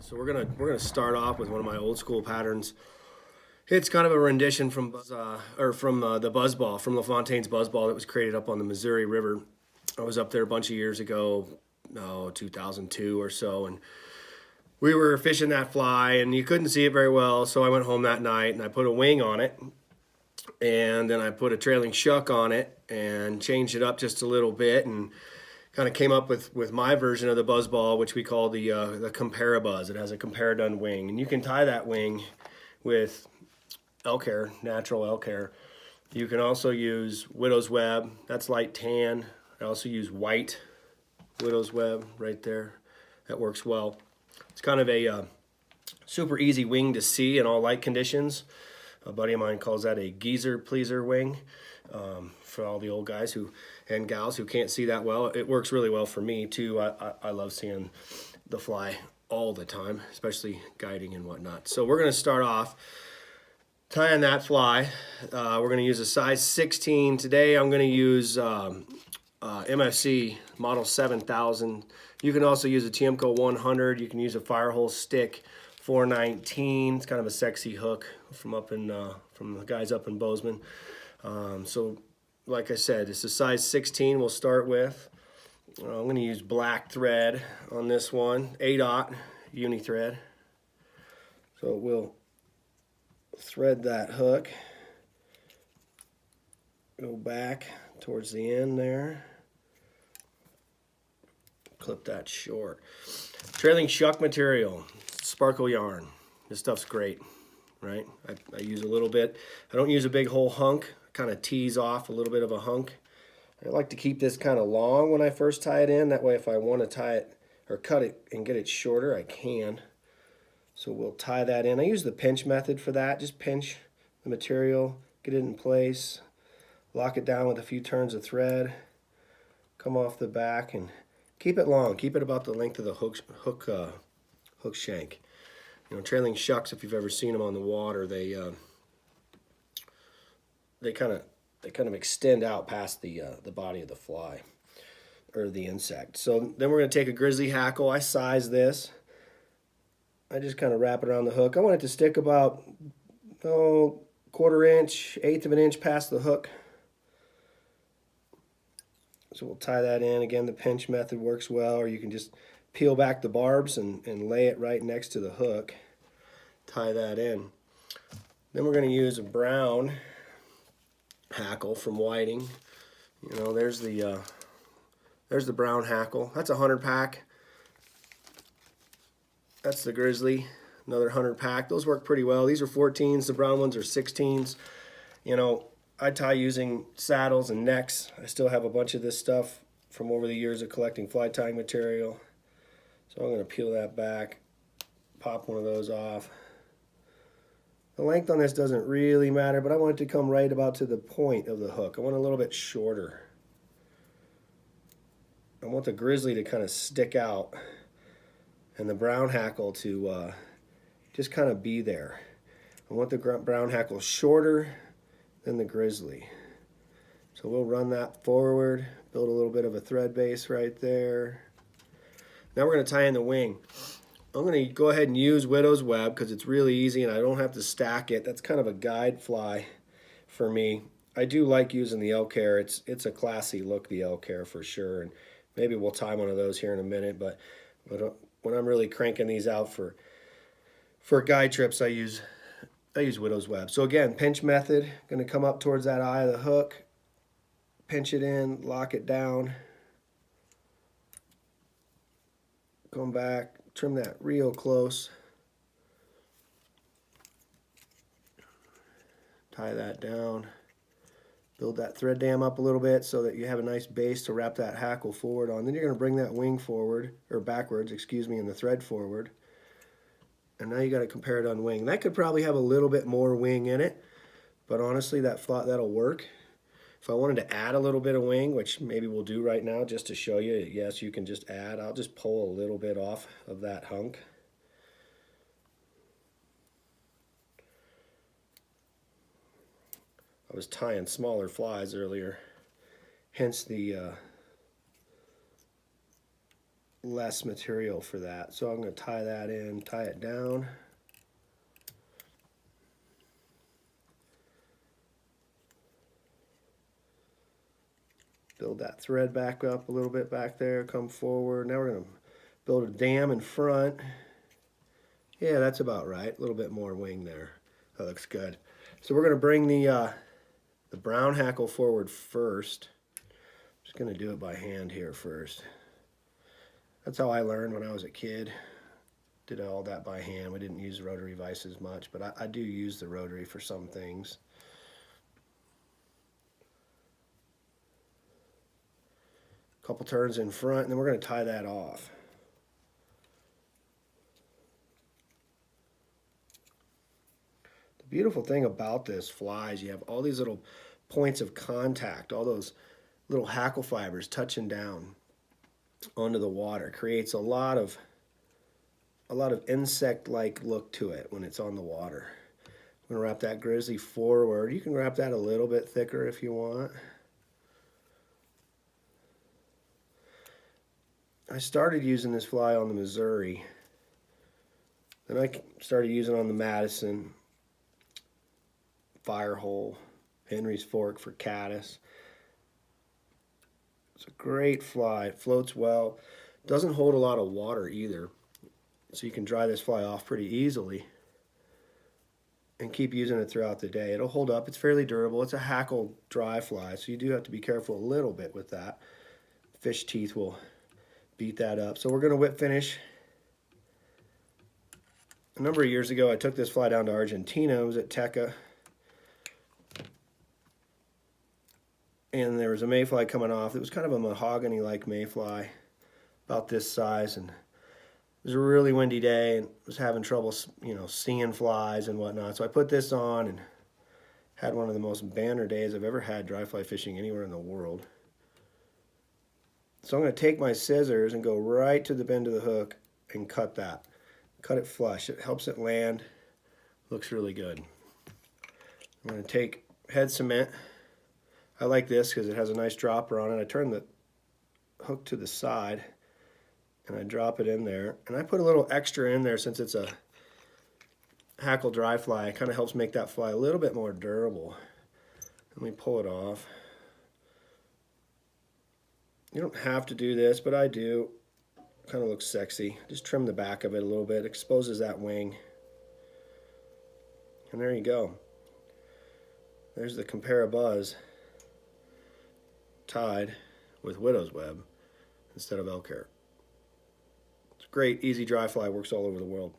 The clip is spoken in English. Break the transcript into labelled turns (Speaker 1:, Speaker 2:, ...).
Speaker 1: So we're gonna start off with one of my old school patterns. It's kind of a rendition from the buzzball, from Fontaine's buzzball that was created up on the Missouri River. I was up there a bunch of years ago, 2002 or so, and we were fishing that fly, and you couldn't see it very well. So I went home that night and I put a wing on it, and then I put a trailing shuck on it and changed it up just a little bit, and kind of came up with my version of the buzzball, which we call the Comparabuzz. It has a comparadun wing, and you can tie that wing with elk hair, natural elk hair. You can also use widow's web. That's light tan. I also use white widow's web right there. That works well. It's kind of a super easy wing to see in all light conditions. A buddy of mine calls that a geezer pleaser wing. For all the old guys and gals who can't see that well, it works really well for me too. I love seeing the fly all the time, especially guiding and whatnot. So we're going to start off tying that fly. We're going to use a size 16 today. I'm going to use MFC model 7000. You can also use a Tiemco 100. You can use a Firehole stick 419. It's kind of a sexy hook from the guys up in Bozeman. So like I said, it's a size 16 we'll start with. I'm going to use black thread on this one, 8/0 uni thread. So we'll thread that hook, go back towards the end there, clip that short. Trailing shuck material, sparkle yarn. This stuff's great, right? I use a little bit. I don't use a big whole hunk. Kind of tease off a little bit of a hunk. I like to keep this kind of long when I first tie it in. That way if I want to tie it or cut it and get it shorter, I can. So we'll tie that in. I use the pinch method for that. Just pinch the material, get it in place, lock it down with a few turns of thread, come off the back, and keep it long. Keep it about the length of the hook shank. You know, trailing shucks, if you've ever seen them on the water, they kind of extend out past the body of the fly or the insect. So then we're going to take a grizzly hackle. I size this. I just kind of wrap it around the hook. I want it to stick about 1/4 inch, 1/8 of an inch past the hook. So we'll tie that in. Again, the pinch method works well, or you can just peel back the barbs and lay it right next to the hook. Tie that in. Then we're going to use a brown hackle from Whiting. You know, there's the brown hackle. That's a 100 pack. That's the grizzly, another 100 pack. Those work pretty well. These are 14s. The brown ones are 16s. You know, I tie using saddles and necks. I still have a bunch of this stuff from over the years of collecting fly tying material. So I'm going to peel that back, pop one of those off. The length on this doesn't really matter, but I want it to come right about to the point of the hook. I want it a little bit shorter. I want the grizzly to kind of stick out and the brown hackle to just kind of be there. I want the brown hackle shorter than the grizzly. So we'll run that forward, build a little bit of a thread base right there. Now we're going to tie in the wing. I'm going to go ahead and use widow's web because it's really easy and I don't have to stack it. That's kind of a guide fly for me. I do like using the elk hair. It's a classy look, the elk hair for sure. And maybe we'll tie one of those here in a minute. But when I'm really cranking these out for guide trips, I use widow's web. So again, pinch method. Going to come up towards that eye of the hook, pinch it in, lock it down, come back. Trim that real close. Tie that down. Build that thread dam up a little bit so that you have a nice base to wrap that hackle forward on. Then you're going to bring that wing forward, or backwards, excuse me, and the thread forward. And now you got a comparadun wing. That could probably have a little bit more wing in it, but honestly, that'll work. If I wanted to add a little bit of wing, which maybe we'll do right now just to show you, yes, you can just add. I'll just pull a little bit off of that hunk. I was tying smaller flies earlier, hence the less material for that. So I'm going to tie that in, tie it down. Build that thread back up a little bit back there, come forward. Now we're going to build a dam in front. Yeah, that's about right. A little bit more wing there. That looks good. So we're going to bring the brown hackle forward first. Just going to do it by hand here first. That's how I learned when I was a kid. Did all that by hand. We didn't use rotary vices much, but I do use the rotary for some things. Couple turns in front, and then we're going to tie that off. The beautiful thing about this fly is you have all these little points of contact, all those little hackle fibers touching down onto the water. Creates a lot of insect-like look to it when it's on the water. I'm going to wrap that grizzly forward. You can wrap that a little bit thicker if you want. I started using this fly on the Missouri. Then I started using it on the Madison, Firehole, Henry's Fork for Caddis. It's a great fly. It floats well. Doesn't hold a lot of water either. So you can dry this fly off pretty easily and keep using it throughout the day. It'll hold up. It's fairly durable. It's a hackle dry fly, so you do have to be careful a little bit with that. Fish teeth will beat that up. So we're going to whip finish. A number of years ago, I took this fly down to Argentina. It was at Teca. And there was a mayfly coming off. It was kind of a mahogany-like mayfly, about this size. And it was a really windy day and was having trouble, you know, seeing flies and whatnot. So I put this on and had one of the most banner days I've ever had dry fly fishing anywhere in the world. So I'm going to take my scissors and go right to the bend of the hook and cut that. Cut it flush. It helps it land. Looks really good. I'm going to take head cement. I like this because it has a nice dropper on it. I turn the hook to the side and I drop it in there. And I put a little extra in there since it's a hackle dry fly. It kind of helps make that fly a little bit more durable. Let me pull it off. You don't have to do this, but I do. Kind of looks sexy. Just trim the back of it a little bit. Exposes that wing. And there you go. There's the Comparabuzz tied with widow's web instead of elk hair. It's great, easy dry fly. Works all over the world.